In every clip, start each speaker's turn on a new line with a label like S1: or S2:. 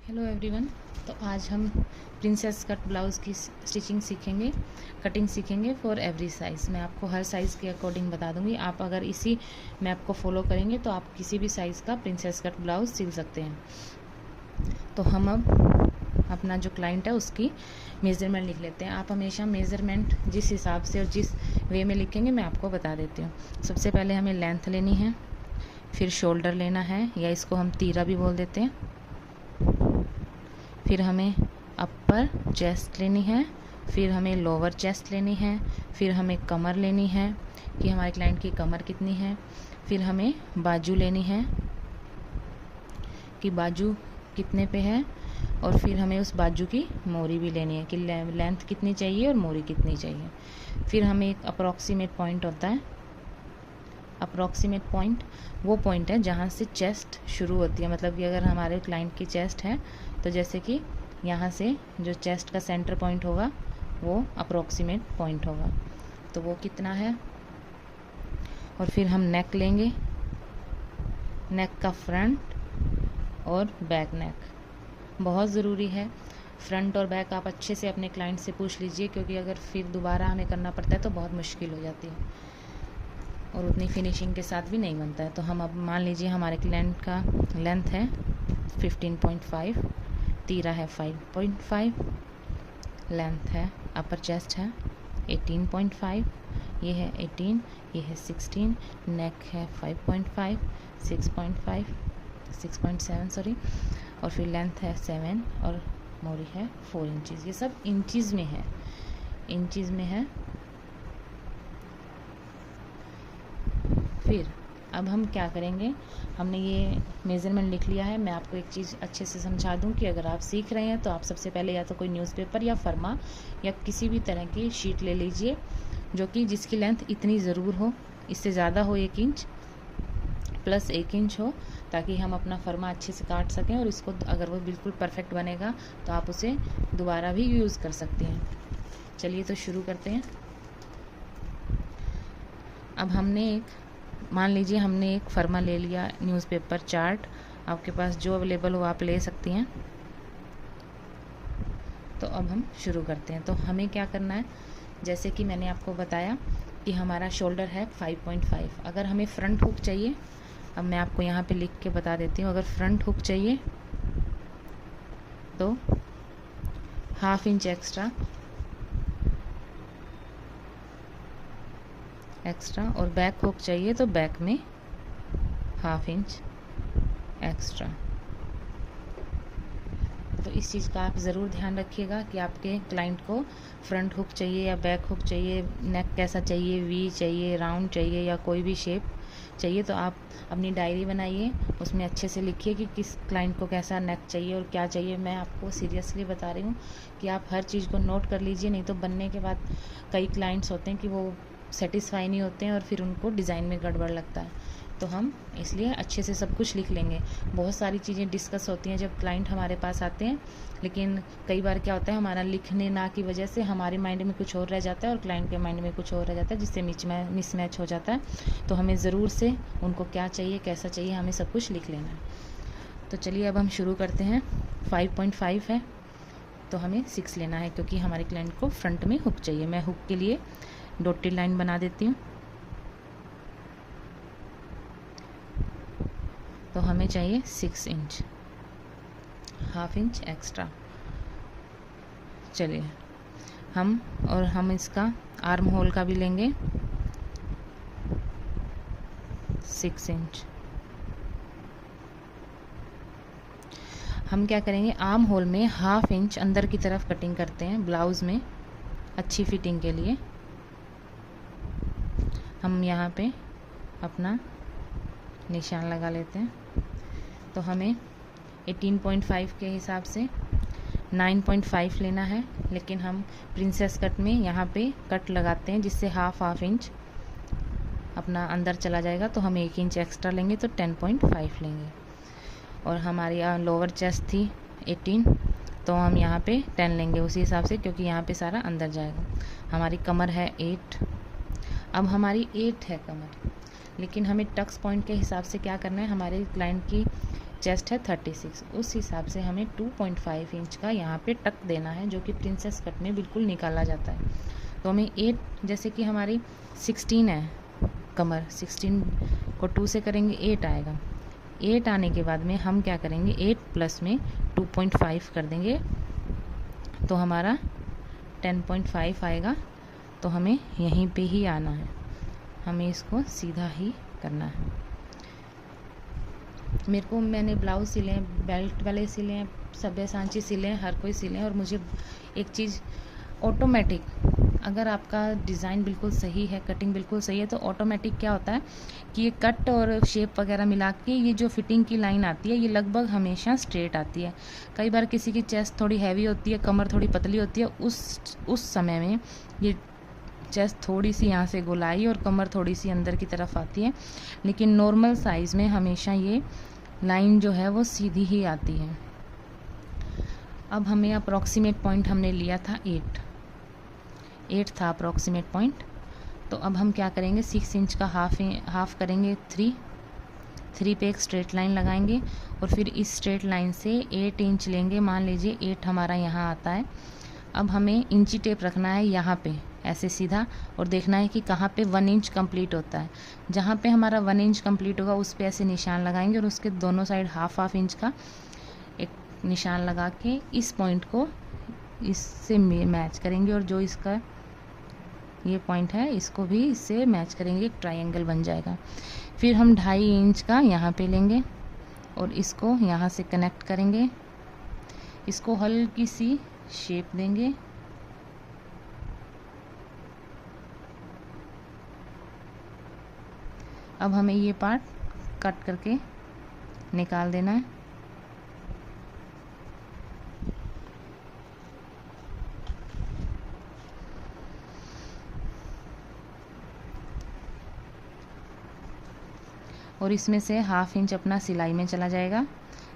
S1: Hello everyone. तो आज हम प्रिंसेस कट ब्लाउज़ की स्टिचिंग सीखेंगे, कटिंग सीखेंगे फॉर एवरी साइज़। मैं आपको हर साइज़ के अकॉर्डिंग बता दूंगी। आप अगर इसी मैप को फॉलो करेंगे तो आप किसी भी साइज़ का प्रिंसेस कट ब्लाउज़ सिल सकते हैं। तो हम अब अपना जो क्लाइंट है उसकी मेज़रमेंट लिख लेते हैं। आप हमेशा मेज़रमेंट जिस हिसाब से और जिस वे में लिखेंगे मैं आपको बता देती हूँ। सबसे पहले हमें लेंथ लेनी है, फिर शोल्डर लेना है या इसको हम तीरा भी बोल देते हैं। फिर हमें अपर चेस्ट लेनी है, फिर हमें लोअर चेस्ट लेनी है, फिर हमें कमर लेनी है कि हमारे क्लाइंट की कमर कितनी है, फिर हमें बाजू लेनी है कि बाजू कितने पे है, और फिर हमें उस बाजू की मोरी भी लेनी है कि लेंथ कितनी चाहिए और मोरी कितनी चाहिए। फिर हमें एक अप्रॉक्सीमेट पॉइंट होता है। अप्रॉक्सीमेट पॉइंट वो पॉइंट है जहाँ से चेस्ट शुरू होती है। मतलब कि अगर हमारे क्लाइंट की चेस्ट है तो जैसे कि यहाँ से जो चेस्ट का सेंटर पॉइंट होगा वो अप्रॉक्सीमेट पॉइंट होगा, तो वो कितना है। और फिर हम नेक लेंगे, नेक का फ्रंट और बैक नेक बहुत ज़रूरी है। फ्रंट और बैक आप अच्छे से अपने क्लाइंट से पूछ लीजिए, क्योंकि अगर फिर दोबारा हमें करना पड़ता है तो बहुत मुश्किल हो जाती है और उतनी फिनिशिंग के साथ भी नहीं बनता है। तो हम अब मान लीजिए हमारे क्लाइंट का लेंथ है 15.5, तीरा है 5.5, लेंथ है, अपर चेस्ट है 18.5, ये है 18, ये है 16, नेक है 5.5, 6.5, 6.7 सॉरी, और फिर लेंथ है 7 और मोरी है 4 इंचज़। ये सब इंचज़ में है, इंचज़ में है। फिर अब हम क्या करेंगे, हमने ये मेज़रमेंट लिख लिया है। मैं आपको एक चीज़ अच्छे से समझा दूं कि अगर आप सीख रहे हैं तो आप सबसे पहले या तो कोई न्यूज़पेपर या फरमा या किसी भी तरह की शीट ले लीजिए जो कि जिसकी लेंथ इतनी ज़रूर हो, इससे ज़्यादा हो 1 इंच प्लस 1 इंच हो, ताकि हम अपना फरमा अच्छे से काट सकें। और इसको अगर वो बिल्कुल परफेक्ट बनेगा तो आप उसे दोबारा भी यूज़ कर सकते हैं। चलिए तो शुरू करते हैं। अब मान लीजिए हमने एक फर्मा ले लिया, न्यूज़पेपर, चार्ट, आपके पास जो अवेलेबल हो आप ले सकती हैं। तो अब हम शुरू करते हैं। तो हमें क्या करना है, जैसे कि मैंने आपको बताया कि हमारा शोल्डर है 5.5। अगर हमें फ्रंट हुक चाहिए, अब मैं आपको यहाँ पे लिख के बता देती हूँ। अगर फ्रंट हुक चाहिए तो 1/2 इंच एक्स्ट्रा और बैक हुक चाहिए तो बैक में 1/2 इंच एक्स्ट्रा। तो इस चीज़ का आप ज़रूर ध्यान रखिएगा कि आपके क्लाइंट को फ्रंट हुक चाहिए या बैक हुक चाहिए, नेक कैसा चाहिए, वी चाहिए, राउंड चाहिए या कोई भी शेप चाहिए। तो आप अपनी डायरी बनाइए, उसमें अच्छे से लिखिए कि किस क्लाइंट को कैसा नेक चाहिए और क्या चाहिए। मैं आपको सीरियसली बता रही हूँ कि आप हर चीज़ को नोट कर लीजिए, नहीं तो बनने के बाद कई क्लाइंट्स होते हैं कि वो सेटिस्फाई नहीं होते हैं और फिर उनको डिज़ाइन में गड़बड़ लगता है। तो हम इसलिए अच्छे से सब कुछ लिख लेंगे। बहुत सारी चीज़ें डिस्कस होती हैं जब क्लाइंट हमारे पास आते हैं, लेकिन कई बार क्या होता है, हमारा लिखने ना की वजह से हमारे माइंड में कुछ और रह जाता है और क्लाइंट के माइंड में कुछ और रह जाता है, जिससे मिसमैच हो जाता है। तो हमें ज़रूर से उनको क्या चाहिए, कैसा चाहिए, हमें सब कुछ लिख लेना है। तो चलिए अब हम शुरू करते हैं। 5.5 है तो हमें 6 लेना है, क्योंकि हमारे क्लाइंट को फ्रंट में हुक चाहिए। मैं हुक के लिए डॉटेड लाइन बना देती हूँ। तो हमें चाहिए 6 इंच, 1/2 इंच एक्स्ट्रा। चलिए हम इसका आर्म होल का भी लेंगे 6 इंच। हम क्या करेंगे, आर्म होल में 1/2 इंच अंदर की तरफ कटिंग करते हैं ब्लाउज़ में अच्छी फिटिंग के लिए। हम यहाँ पे अपना निशान लगा लेते हैं। तो हमें 18.5 के हिसाब से 9.5 लेना है, लेकिन हम प्रिंसेस कट में यहाँ पे कट लगाते हैं जिससे 1/2 इंच अपना अंदर चला जाएगा। तो हम 1 इंच एक्स्ट्रा लेंगे तो 10.5 लेंगे। और हमारी लोअर चेस्ट थी 18, तो हम यहाँ पे 10 लेंगे उसी हिसाब से, क्योंकि यहाँ पे सारा अंदर जाएगा। हमारी कमर है 8, अब हमारी 8 है कमर, लेकिन हमें टक्स पॉइंट के हिसाब से क्या करना है, हमारे क्लाइंट की चेस्ट है 36, उस हिसाब से हमें 2.5 इंच का यहाँ पे टक देना है, जो कि प्रिंसेस कट में बिल्कुल निकाला जाता है। तो हमें 8, जैसे कि हमारी 16 है कमर, 16 को 2 से करेंगे 8 आएगा। 8 आने के बाद में हम क्या करेंगे, 8 प्लस में 2.5 कर देंगे तो हमारा 10.5 आएगा। तो हमें यहीं पे ही आना है, हमें इसको सीधा ही करना है। मैंने ब्लाउज़ सिले हैं, बेल्ट वाले सिले हैं, सब्यासाची सिले हैं, हर कोई सिले हैं। और मुझे एक चीज़ ऑटोमेटिक, अगर आपका डिज़ाइन बिल्कुल सही है, कटिंग बिल्कुल सही है, तो ऑटोमेटिक क्या होता है कि ये कट और शेप वगैरह मिला के ये जो फिटिंग की लाइन आती है ये लगभग हमेशा स्ट्रेट आती है। कई बार किसी की चेस्ट थोड़ी हैवी होती है, कमर थोड़ी पतली होती है, उस समय में ये चेस्ट थोड़ी सी यहाँ से गोलाई और कमर थोड़ी सी अंदर की तरफ आती है, लेकिन नॉर्मल साइज़ में हमेशा ये लाइन जो है वो सीधी ही आती है। अब हमें अप्रॉक्सीमेट पॉइंट हमने लिया था 8 था अप्रॉक्सीमेट पॉइंट। तो अब हम क्या करेंगे, 6 इंच का हाफ करेंगे 3 पे एक स्ट्रेट लाइन लगाएंगे और फिर इस स्ट्रेट लाइन से 8 इंच लेंगे। मान लीजिए 8 हमारा यहाँ आता है। अब हमें इंची टेप रखना है यहाँ पे ऐसे सीधा और देखना है कि कहाँ पे 1 इंच कंप्लीट होता है। जहाँ पे हमारा 1 इंच कंप्लीट होगा उस पे ऐसे निशान लगाएंगे और उसके दोनों साइड हाफ इंच का एक निशान लगा के इस पॉइंट को इससे मैच करेंगे और जो इसका ये पॉइंट है इसको भी इससे मैच करेंगे, एक ट्रायंगल बन जाएगा। फिर हम 2.5 इंच का यहाँ पे लेंगे और इसको यहाँ से कनेक्ट करेंगे, इसको हल्की सी शेप देंगे। अब हमें ये पार्ट कट करके निकाल देना है। और इसमें से हाफ इंच अपना सिलाई में चला जाएगा।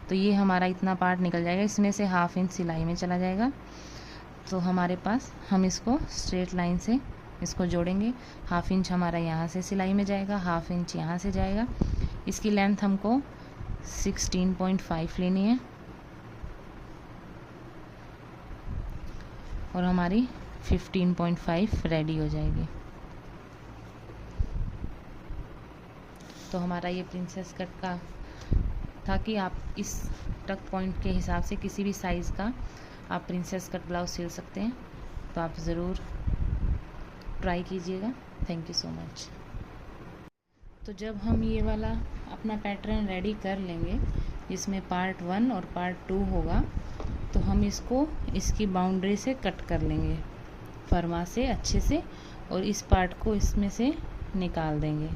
S1: तो ये हमारा इतना पार्ट निकल जाएगा, इसमें से हाफ इंच सिलाई में चला जाएगा। तो हमारे पास, हम इसको स्ट्रेट लाइन से इसको जोड़ेंगे। हाफ इंच हमारा यहाँ से सिलाई में जाएगा, हाफ इंच यहाँ से जाएगा। इसकी लेंथ हमको 16.5 लेनी है और हमारी 15.5 रेडी हो जाएगी। तो हमारा ये प्रिंसेस कट का था कि आप इस टक पॉइंट के हिसाब से किसी भी साइज़ का आप प्रिंसेस कट ब्लाउज सिल सकते हैं। तो आप ज़रूर ट्राई कीजिएगा। Thank you so much. तो जब हम ये वाला अपना पैटर्न रेडी कर लेंगे जिसमें पार्ट 1 और पार्ट 2 होगा, तो हम इसको इसकी बाउंड्री से कट कर लेंगे फरमा से अच्छे से और इस पार्ट को इसमें से निकाल देंगे।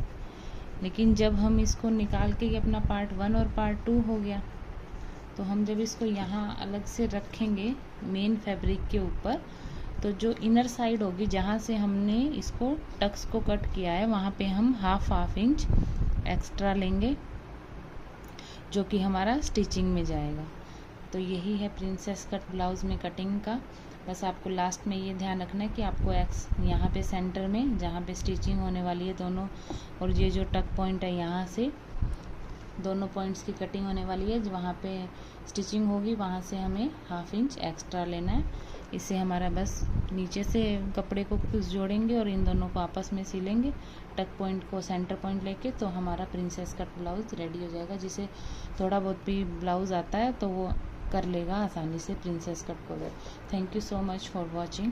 S1: लेकिन जब हम इसको निकाल के ये अपना पार्ट 1 और पार्ट 2 हो गया, तो हम जब इसको यहाँ अलग से रखेंगे मेन फैब्रिक के ऊपर, तो जो इनर साइड होगी जहाँ से हमने इसको टक्स को कट किया है वहाँ पे हम हाफ इंच एक्स्ट्रा लेंगे, जो कि हमारा स्टिचिंग में जाएगा। तो यही है प्रिंसेस कट ब्लाउज़ में कटिंग का। बस आपको लास्ट में ये ध्यान रखना है कि आपको यहाँ पे सेंटर में जहाँ पे स्टिचिंग होने वाली है दोनों, और ये जो टक पॉइंट है यहाँ से दोनों पॉइंट्स की कटिंग होने वाली है, वहाँ पे स्टिचिंग होगी, वहाँ से हमें हाफ इंच एक्स्ट्रा लेना है। इससे हमारा बस नीचे से कपड़े को कुछ जोड़ेंगे और इन दोनों को आपस में सिलेंगे, टक पॉइंट को सेंटर पॉइंट लेके, तो हमारा प्रिंसेस कट ब्लाउज़ रेडी हो जाएगा। जिसे थोड़ा बहुत भी ब्लाउज़ आता है तो वो कर लेगा आसानी से प्रिंसेस कट को। Thank you so much for watching.